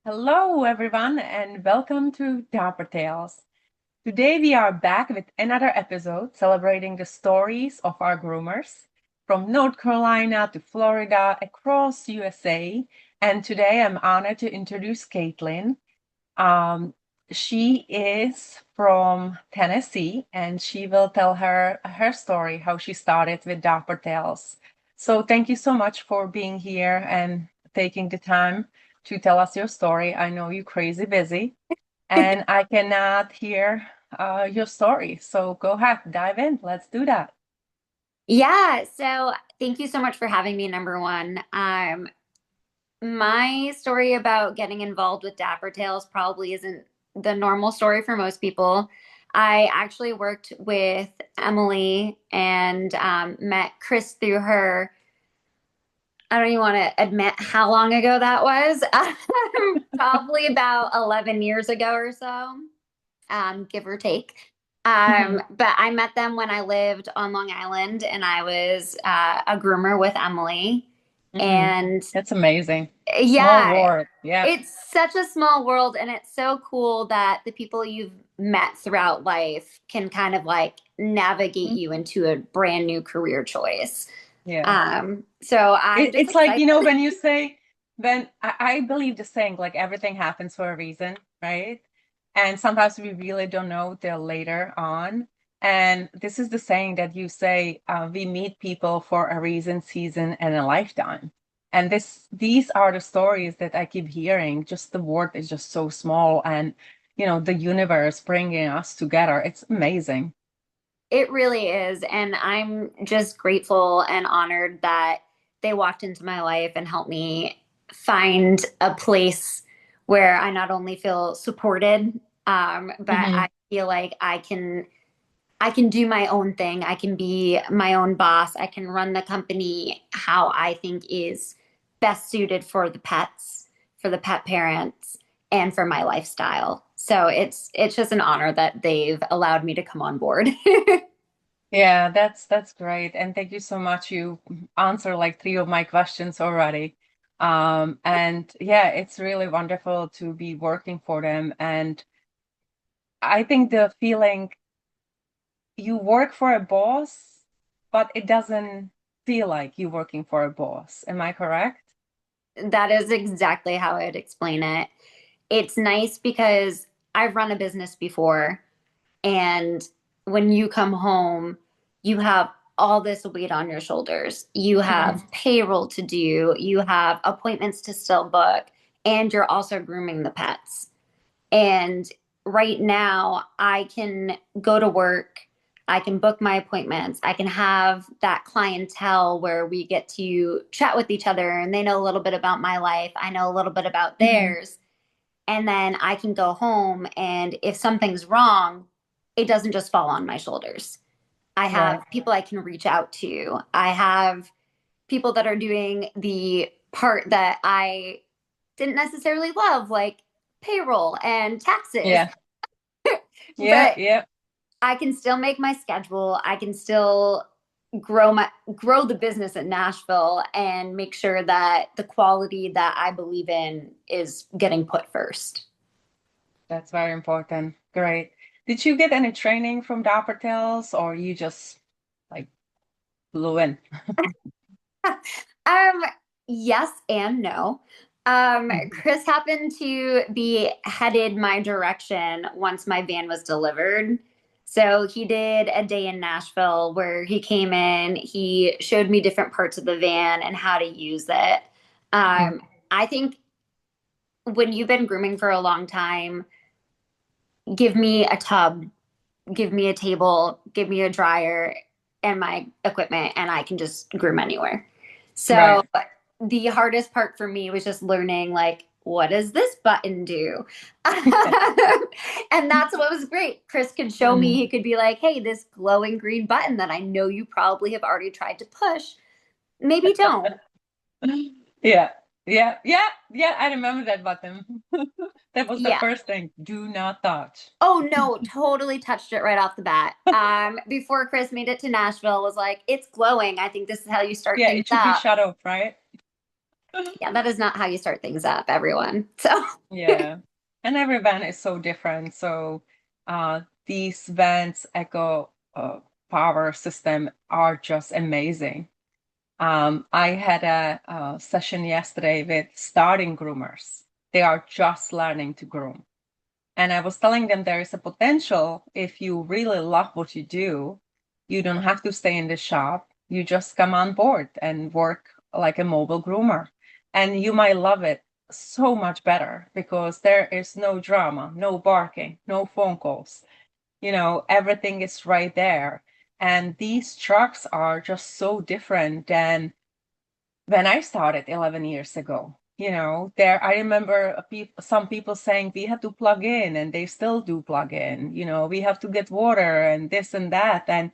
Hello, everyone, and welcome to DapperTails. Today, we are back with another episode celebrating the stories of our groomers from North Carolina to Florida across USA. And today, I'm honored to introduce Caitlin. Um, she is from Tennessee, and she will tell her story, how she started with DapperTails. So, thank you so much for being here and taking the time to tell us your story. I know you're crazy busy, and I cannot hear your story. So go ahead, dive in. Let's do that. Yeah, so thank you so much for having me, number one. My story about getting involved with DapperTails probably isn't the normal story for most people. I actually worked with Emily and met Chris through her. I don't even want to admit how long ago that was. Probably about 11 years ago or so, give or take. Mhm. But I met them when I lived on Long Island and I was a groomer with Emily. Mhm. And That's amazing. Small yeah, world. Yeah. it's such a small world and it's so cool that the people you've met throughout life can kind of like navigate Mhm. you into a brand new career choice. Yeah. So I'm just It's like, excited. when you say, when I believe the saying, like everything happens for a reason, right? And sometimes we really don't know till later on. And this is the saying that you say, we meet people for a reason, season, and a lifetime. And these are the stories that I keep hearing. Just the world is just so small, and the universe bringing us together. It's amazing. It really is. And I'm just grateful and honored that they walked into my life and helped me find a place where I not only feel supported, but Hmm. I feel like I can do my own thing. I can be my own boss. I can run the company how I think is best suited for the pets, for the pet parents, and for my lifestyle. So it's just an honor that they've allowed me to come on board. Yeah, that's great. And thank you so much. You answered like three of my questions already. And yeah, it's really wonderful to be working for them. And I think the feeling you work for a boss, but it doesn't feel like you working for a boss. Am I correct? That is exactly how I'd explain it. It's nice because I've run a business before, and when you come home, you have all this weight on your shoulders. You have Hmm. payroll to do, you have appointments to still book, and you're also grooming the pets. And right now, I can go to work, I can book my appointments, I can have that clientele where we get to chat with each other and they know a little bit about my life, I know a little bit about Hmm. theirs. And then I can go home, and if something's wrong, it doesn't just fall on my shoulders. I Right. have people I can reach out to. I have people that are doing the part that I didn't necessarily love, like payroll and taxes. Yeah. Yeah. But Yeah. I can still make my schedule. I can still grow the business at Nashville and make sure that the quality that I believe in is getting put first. That's very important. Great. Did you get any training from Dapper Tales, or you just like flew in? Um, yes and no. Chris happened to be headed my direction once my van was delivered. So he did a day in Nashville where he came in, he showed me different parts of the van and how to use it. Mhm. I think when you've been grooming for a long time, give me a tub, give me a table, give me a dryer and my equipment, and I can just groom anywhere. So Right. the hardest part for me was just learning, like, what does this button do? And that's what was great. Chris could show me, Mhm. he could be like, hey, this glowing green button that I know you probably have already tried to push, maybe don't. Yeah, yeah, yeah, yeah. I remember that button. That was the Yeah. first thing. Do not touch. Oh no, totally touched it right off the bat. Before Chris made it to Nashville, was like, it's glowing. I think this is how you start Yeah, things it should be up. shut off, right? Yeah, that is not how you start things up, everyone. So, Yeah. And every van is so different. So these vans eco power system are just amazing. I had a session yesterday with starting groomers. They are just learning to groom. And I was telling them there is a potential if you really love what you do, you don't have to stay in the shop. You just come on board and work like a mobile groomer. And you might love it so much better because there is no drama, no barking, no phone calls. Everything is right there. And these trucks are just so different than when I started 11 years ago. There I remember some people saying we have to plug in, and they still do plug in. We have to get water and this and that. And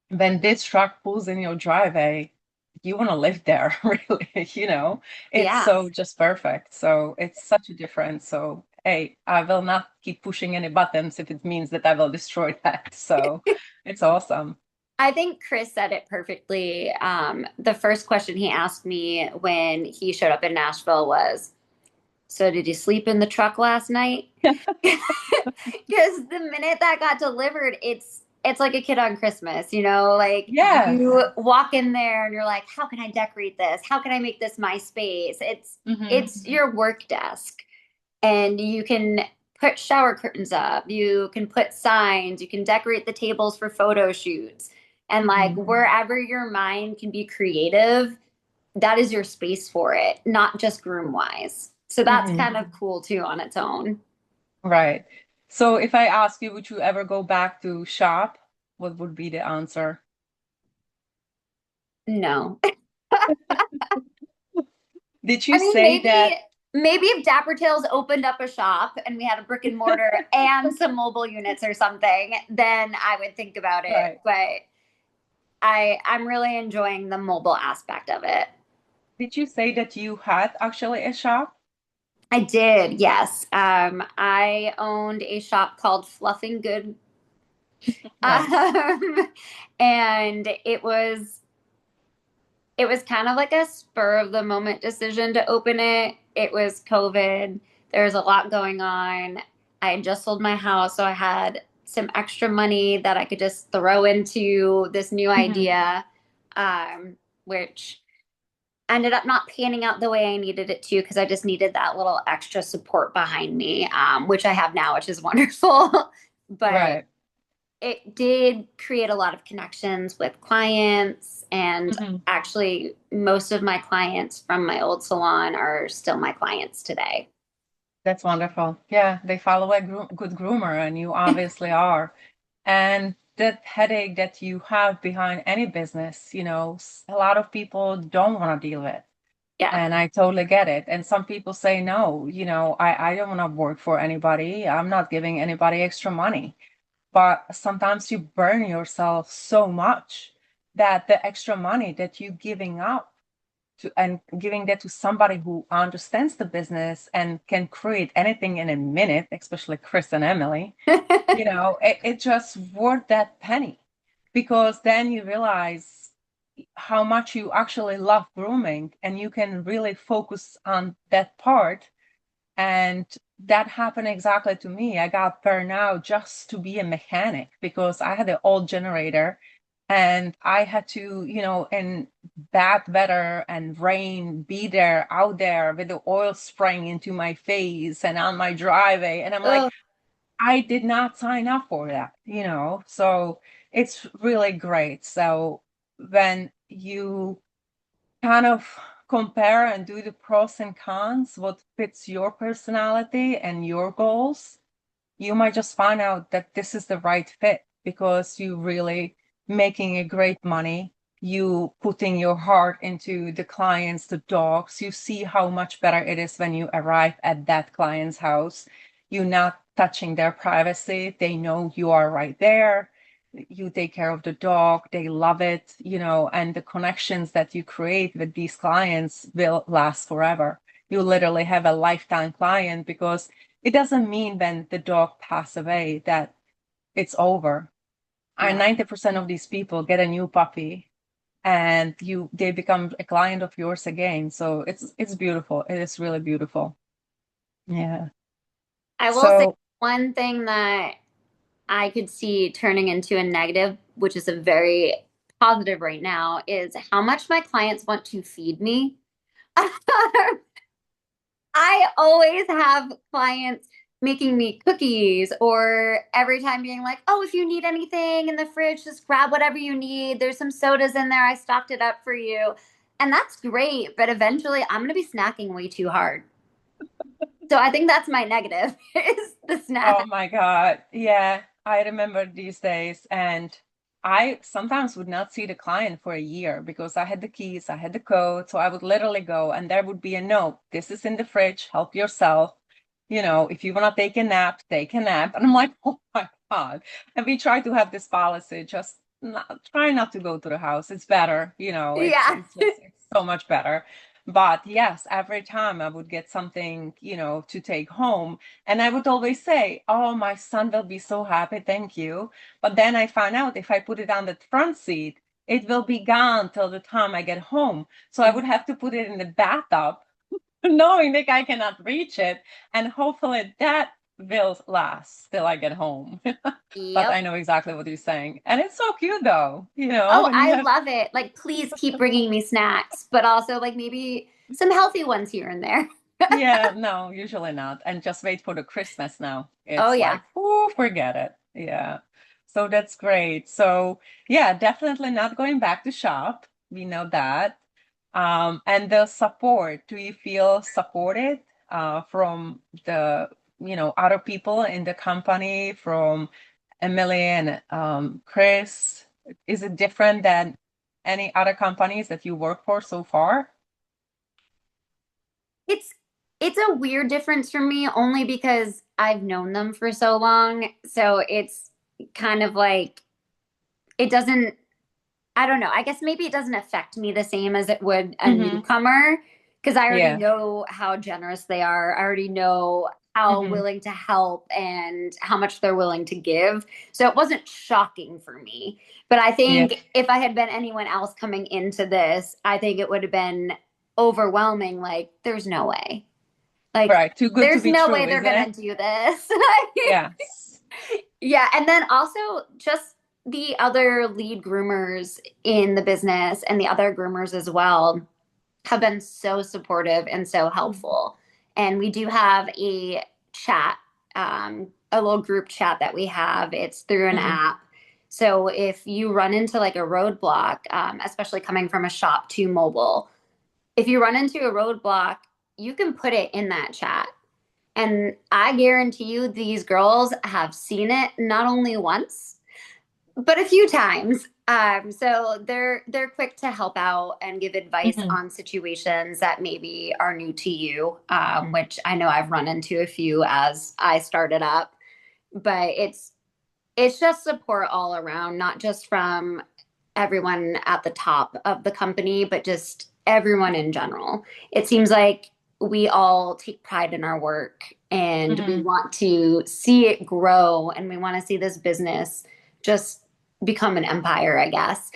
when this truck pulls in your driveway, you want to live there, really. It's yeah. so just perfect. So it's such a difference. So, hey, I will not keep pushing any buttons if it means that I will destroy that. So it's awesome. I think Chris said it perfectly. The first question he asked me when he showed up in Nashville was, "So did you sleep in the truck last night?" Because the minute that got delivered, it's like a kid on Christmas, like Yes. you walk in there and you're like, how can I decorate this? How can I make this my space? It's Hmm. your work desk. And you can put shower curtains up, you can put signs, you can decorate the tables for photo shoots. And like Hmm. wherever your mind can be creative, that is your space for it, not just groom wise. So that's Hmm. kind of cool too on its own. Right. So if I ask you, would you ever go back to shop? What would be the answer? No. Did I you mean, say that? maybe if DapperTails opened up a shop and we had a brick and mortar and some mobile units or something, then I would think about it. Right. But I'm really enjoying the mobile aspect of it. Did you say that you had actually a shop? I did, yes. I owned a shop called Fluffing Good, Nice. um, and it was kind of like a spur of the moment decision to open it. It was COVID. There was a lot going on. I had just sold my house, so I had some extra money that I could just throw into this new Hmm. idea, which ended up not panning out the way I needed it to because I just needed that little extra support behind me, which I have now, which is wonderful. But Right. it did create a lot of connections with clients. And Hmm. actually, most of my clients from my old salon are still my clients today. That's wonderful. Yeah, they follow a good groomer, and you obviously are. And that headache that you have behind any business, a lot of people don't want to deal with. Yeah. And I totally get it. And some people say, no, I don't want to work for anybody. I'm not giving anybody extra money. But sometimes you burn yourself so much that the extra money that you're giving up and giving that to somebody who understands the business and can create anything in a minute, especially Chris and Emily, it just worth that penny, because then you realize how much you actually love grooming and you can really focus on that part. And that happened exactly to me. I got burned out just to be a mechanic because I had an old generator and I had to, in bad weather and rain, be there out there with the oil spraying into my face and on my driveway. And I'm like, Oh, I did not sign up for that. So it's really great. So when you kind of compare and do the pros and cons, what fits your personality and your goals, you might just find out that this is the right fit because you really making a great money. You putting your heart into the clients, the dogs. You see how much better it is when you arrive at that client's house. You're not touching their privacy. They know you are right there. You take care of the dog. They love it, and the connections that you create with these clients will last forever. You literally have a lifetime client because it doesn't mean when the dog pass away that it's over. And no. 90% of these people get a new puppy and they become a client of yours again. So it's beautiful. It is really beautiful. Yeah. I will say So, one thing that I could see turning into a negative, which is a very positive right now, is how much my clients want to feed me. I always have clients making me cookies or every time being like, oh, if you need anything in the fridge, just grab whatever you need. There's some sodas in there. I stocked it up for you. And that's great. But eventually I'm going to be snacking way too hard. So I think that's my negative is the oh snack. my God. Yeah, I remember these days. And I sometimes would not see the client for a year because I had the keys, I had the code. So I would literally go and there would be a note. This is in the fridge. Help yourself. If you want to take a nap, take a nap. And I'm like, oh my God. And we try to have this policy, just try not to go to the house. It's better. Yeah. It's so much better. But yes, every time I would get something, to take home. And I would always say, oh, my son will be so happy. Thank you. But then I found out if I put it on the front seat, it will be gone till the time I get home. So I would have to put it in the bathtub, knowing that I cannot reach it. And hopefully that will last till I get home. But Yep. I know exactly what you're saying. And it's so cute though, Oh, when you I have, love it. Like, please keep bringing me snacks, but also like maybe some healthy ones here and there. yeah, no, usually not. And just wait for the Christmas now. Oh, It's yeah. like, oh, forget it. Yeah. So that's great. So yeah, definitely not going back to shop. We know that. And the support, do you feel supported from the, other people in the company, from Emily and Chris? Is it different than any other companies that you work for so far? It's it's a weird difference for me only because I've known them for so long. So it's kind of like it doesn't I don't know. I guess maybe it doesn't affect me the same as it would a Mm-hmm. newcomer because I already Yeah. know how generous they are. I already know how Mm-hmm. willing to help and how much they're willing to give. So it wasn't shocking for me. But I Yeah. think if I had been anyone else coming into this, I think it would have been overwhelming. Like, there's no way. Like, Right. Too good to there's be no way true, they're isn't gonna it? do this. Yes. Yeah, and then also just the other lead groomers in the business and the other groomers as well have been so supportive and so Mhm. helpful. And we do have a chat, a little group chat that we have. It's through an Mhm. app. So if you run into like a roadblock, especially coming from a shop to mobile, if you run into a roadblock, you can put it in that chat. And I guarantee you, these girls have seen it not only once, but a few times. So they're quick to help out and give advice Mhm. on situations that maybe are new to you, which I know I've run into a few as I started up. But it's just support all around, not just from everyone at the top of the company, but just everyone in general. It seems like we all take pride in our work and we Mhm. want to see it grow and we want to see this business just become an empire, I guess.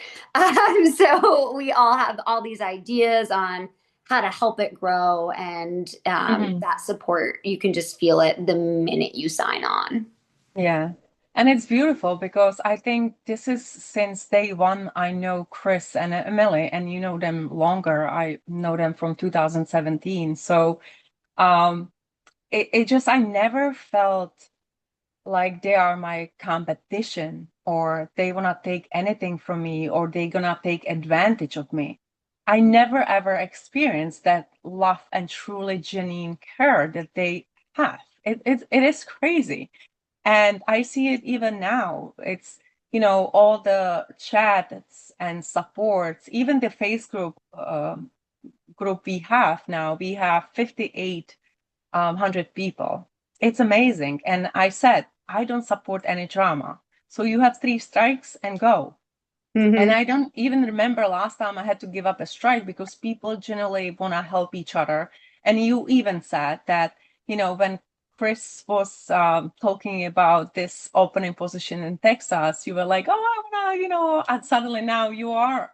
So we all have all these ideas on how to help it grow and Mhm. that support, you can just feel it the minute you sign on. Yeah. And it's beautiful because I think this is since day one. I know Chris and Emily, and you know them longer. I know them from 2017. So um, it just, I never felt like they are my competition or they wanna take anything from me or they gonna take advantage of me. I never ever experienced that love and truly genuine care that they have. It is crazy. And I see it even now. It's, all the chats and supports, even the face group we have now, we have 58 100 people. It's amazing. And I said, I don't support any drama. So you have 3 strikes and go. And Mm-hmm. I don't even remember last time I had to give up a strike because people generally want to help each other. And you even said that, when Chris was talking about this opening position in Texas, you were like, oh, I wanna, and suddenly now you are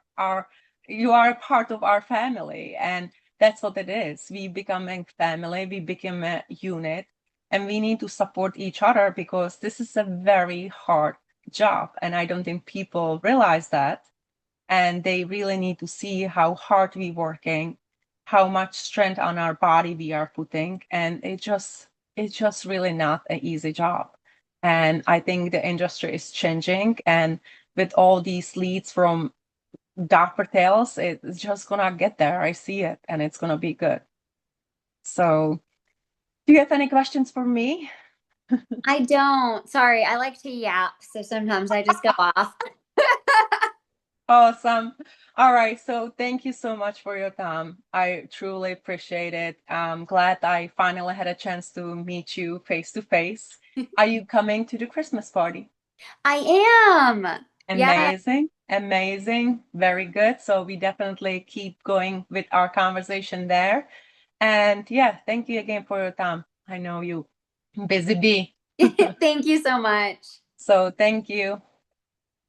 you are a part of our family, and that's what it is. We become a family, we become a unit, and we need to support each other because this is a very hard job, and I don't think people realize that. And they really need to see how hard we're working, how much strength on our body we are putting, and it's just really not an easy job. And I think the industry is changing, and with all these leads from DapperTails, it's just gonna get there. I see it, and it's gonna be good. So, do you have any questions for me? I don't. Sorry, I like to yap, so sometimes I just go off. Awesome. All right. So thank you so much for your time. I truly appreciate it. I'm glad I finally had a chance to meet you face to face. Are you coming to the Christmas party? I am. Yeah. Amazing. Amazing. Very good. So we definitely keep going with our conversation there. And yeah, thank you again for your time. I know you busy bee. Thank you so much. So thank you.